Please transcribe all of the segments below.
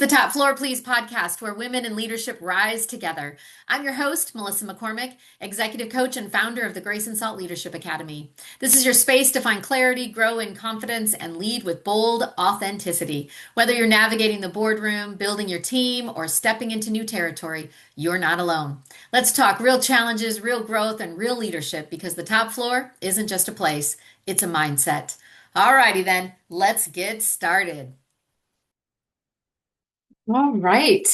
The Top Floor Please podcast, where women in leadership rise together. I'm your host, Melissa McCormick, executive coach and founder of the Grace and Salt Leadership Academy. This is your space to find clarity, grow in confidence, and lead with bold authenticity. Whether you're navigating the boardroom, building your team, or stepping into new territory, you're not alone. Let's talk real challenges, real growth, and real leadership because the top floor isn't just a place, it's a mindset. Alrighty then, let's get started. All right.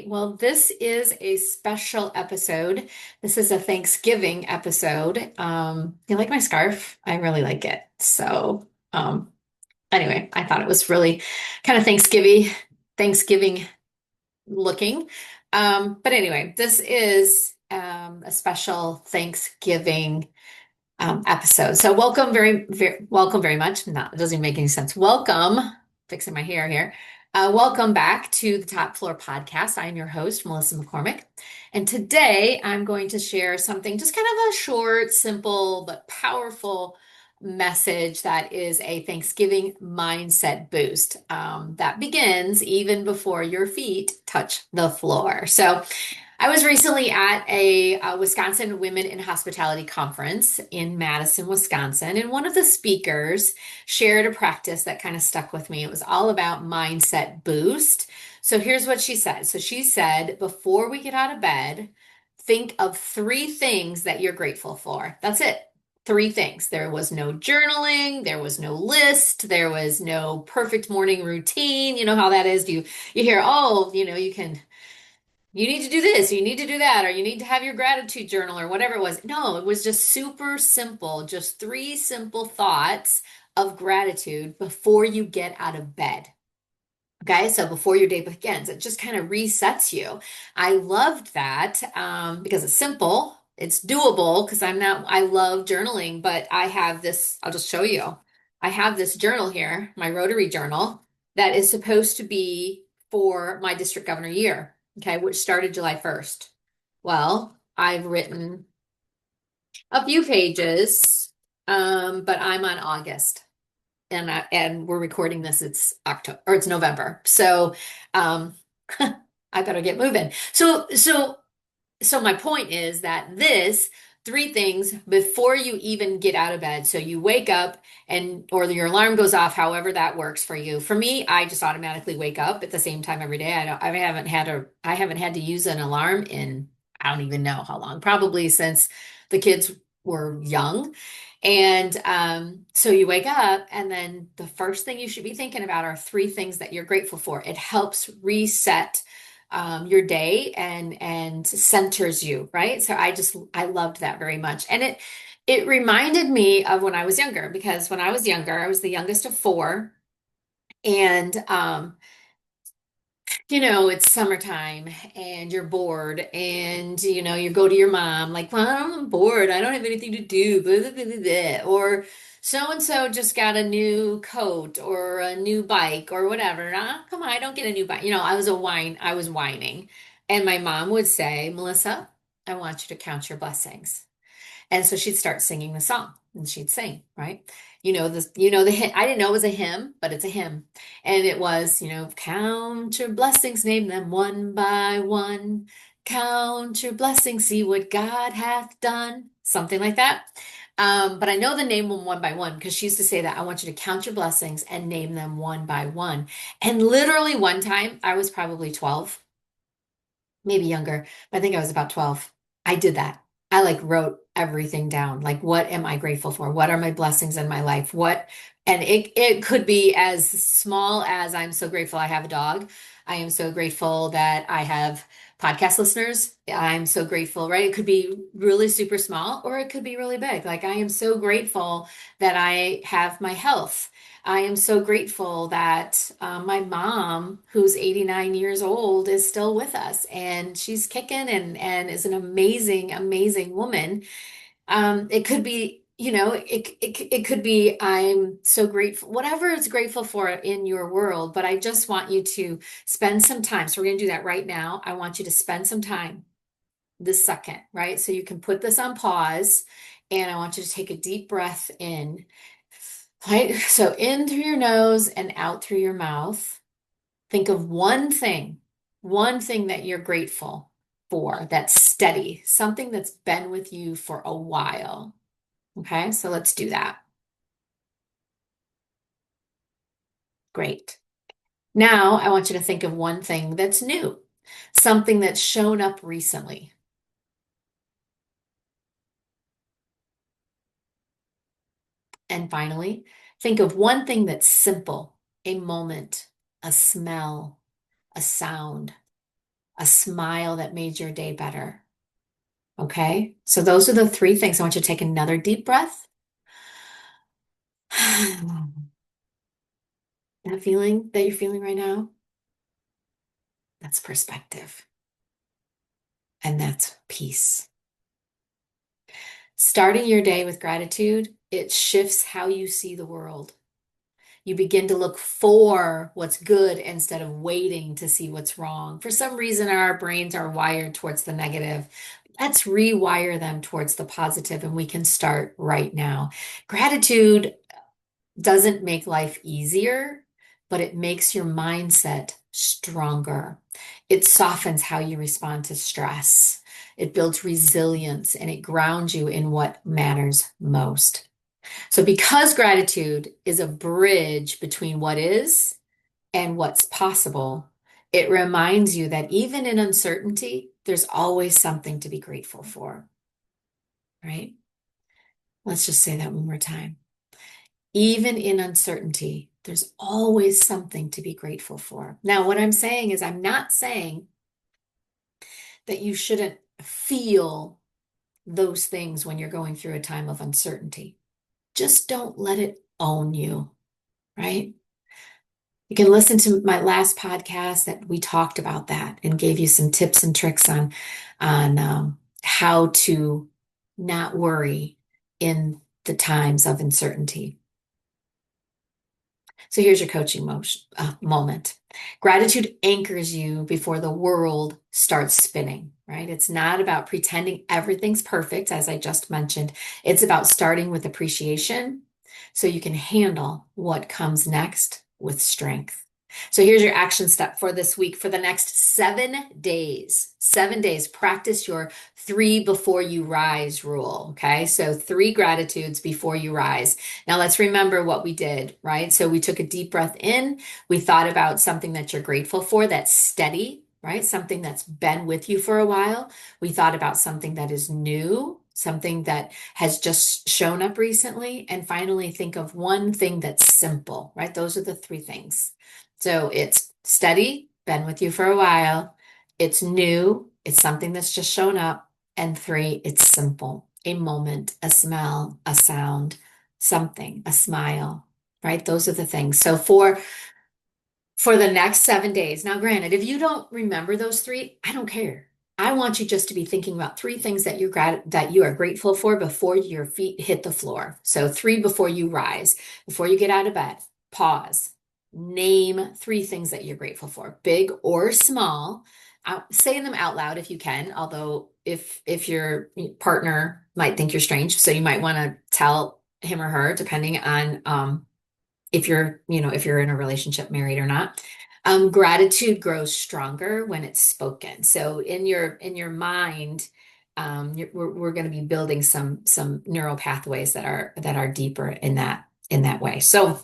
Well, this is a special episode. This is a Thanksgiving episode. You like my scarf? I really like it. Anyway, I thought it was really kind of Thanksgiving looking. But anyway, this is a special Thanksgiving episode. So welcome very much. Not, it doesn't even make any sense. Welcome, fixing my hair here. Welcome back to the Top Floor Podcast. I'm your host, Melissa McCormick. And today I'm going to share something just kind of a short, simple, but powerful message that is a Thanksgiving mindset boost that begins even before your feet touch the floor. So I was recently at a Wisconsin Women in Hospitality conference in Madison, Wisconsin, and one of the speakers shared a practice that kind of stuck with me. It was all about mindset boost. So here's what she said. So she said, before we get out of bed, think of three things that you're grateful for. That's it. Three things. There was no journaling, there was no list, there was no perfect morning routine. You know how that is. You hear, oh, you need to do this, you need to do that, or you need to have your gratitude journal or whatever it was. No, it was just super simple, just three simple thoughts of gratitude before you get out of bed. Okay, so before your day begins, it just kind of resets you. I loved that because it's simple, it's doable because I love journaling, but I have this, I'll just show you. I have this journal here, my Rotary journal, that is supposed to be for my district governor year, okay, which started July 1st. Well, I've written a few pages, but I'm on August and we're recording this, it's October or it's November. So um I better get moving. So my point is that this three things before you even get out of bed. So you wake up and or your alarm goes off, however that works for you. For me, I just automatically wake up at the same time every day. I haven't had to use an alarm in I don't even know how long, probably since the kids were young. And so you wake up, and then the first thing you should be thinking about are three things that you're grateful for. It helps reset your day and centers you, right? So I loved that very much, and it reminded me of when I was younger, because when I was younger, I was the youngest of four, and it's summertime and you're bored and you go to your mom like, well, I'm bored. I don't have anything to do. Blah, blah, blah, blah, blah. Or so and so just got a new coat or a new bike or whatever. Come on, I don't get a new bike. I was whining. And my mom would say, Melissa, I want you to count your blessings. And so she'd start singing the song and she'd sing, right? The hymn. I didn't know it was a hymn, but it's a hymn. And it was, count your blessings, name them one by one. Count your blessings, see what God hath done. Something like that. But I know the name them one by one because she used to say that I want you to count your blessings and name them one by one. And literally one time, I was probably 12, maybe younger. I think I was about 12. I did that. I like wrote everything down. Like, what am I grateful for? What are my blessings in my life? And it could be as small as I'm so grateful I have a dog. I am so grateful that I have podcast listeners. I'm so grateful, right? It could be really super small or it could be really big. Like, I am so grateful that I have my health. I am so grateful that my mom, who's 89 years old, is still with us and she's kicking and is an amazing, amazing woman. It could be, it could be, I'm so grateful, whatever it's grateful for in your world, but I just want you to spend some time. So we're going to do that right now. I want you to spend some time this second, right? So you can put this on pause and I want you to take a deep breath in. Right? So in through your nose and out through your mouth. Think of one thing that you're grateful for that's steady, something that's been with you for a while. Okay, so let's do that. Great. Now I want you to think of one thing that's new, something that's shown up recently. And finally, think of one thing that's simple, a moment, a smell, a sound, a smile that made your day better. Okay, so those are the three things. I want you to take another deep breath. That feeling that you're feeling right now, that's perspective, and that's peace. Starting your day with gratitude, it shifts how you see the world. You begin to look for what's good instead of waiting to see what's wrong. For some reason, our brains are wired towards the negative. Let's rewire them towards the positive, and we can start right now. Gratitude doesn't make life easier, but it makes your mindset stronger. It softens how you respond to stress. It builds resilience and it grounds you in what matters most. So, because gratitude is a bridge between what is and what's possible, it reminds you that even in uncertainty, there's always something to be grateful for, right? Let's just say that one more time. Even in uncertainty, there's always something to be grateful for. Now, what I'm saying is, I'm not saying that you shouldn't feel those things when you're going through a time of uncertainty. Just don't let it own you, right? You can listen to my last podcast that we talked about that and gave you some tips and tricks on how to not worry in the times of uncertainty. So here's your coaching moment. Gratitude anchors you before the world starts spinning, right? It's not about pretending everything's perfect, as I just mentioned. It's about starting with appreciation so you can handle what comes next with strength. So here's your action step for this week. For the next 7 days, 7 days, practice your three before you rise rule. Okay. So three gratitudes before you rise. Now let's remember what we did, right? So we took a deep breath in. We thought about something that you're grateful for that's steady, right? Something that's been with you for a while. We thought about something that is new, something that has just shown up recently. And finally, think of one thing that's simple, right? Those are the three things. So it's steady, been with you for a while. It's new, it's something that's just shown up. And three, it's simple, a moment, a smell, a sound, something, a smile, right? Those are the things. So for the next 7 days, now granted, if you don't remember those three, I don't care. I want you just to be thinking about three things that you are grateful for before your feet hit the floor. So three before you rise, before you get out of bed, pause. Name three things that you're grateful for, big or small. Say them out loud if you can, although if your partner might think you're strange, so you might want to tell him or her, depending on if you're in a relationship, married or not. Gratitude grows stronger when it's spoken. So in your mind, we're going to be building some neural pathways that are deeper in that way. So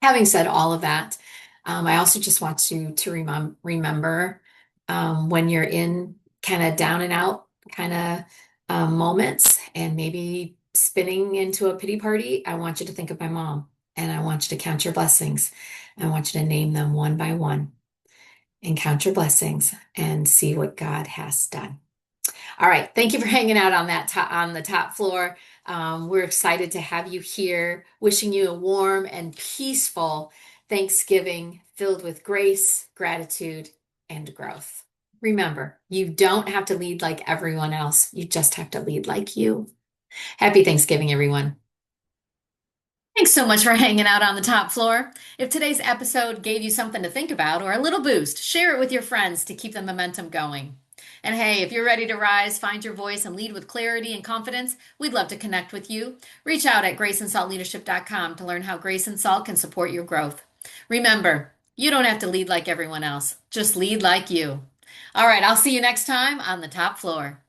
having said all of that, I also just want you to remember when you're in kind of down and out kind of moments and maybe spinning into a pity party, I want you to think of my mom and I want you to count your blessings. I want you to name them one by one and count your blessings and see what God has done. All right. Thank you for hanging out on the top floor. We're excited to have you here. Wishing you a warm and peaceful Thanksgiving filled with grace, gratitude, and growth. Remember, you don't have to lead like everyone else. You just have to lead like you. Happy Thanksgiving, everyone. Thanks so much for hanging out on the top floor. If today's episode gave you something to think about or a little boost, share it with your friends to keep the momentum going. And hey, if you're ready to rise, find your voice, and lead with clarity and confidence, we'd love to connect with you. Reach out at graceandsaltleadership.com to learn how Grace and Salt can support your growth. Remember, You don't have to lead like everyone else. Just lead like you. All right, I'll see you next time on the top floor.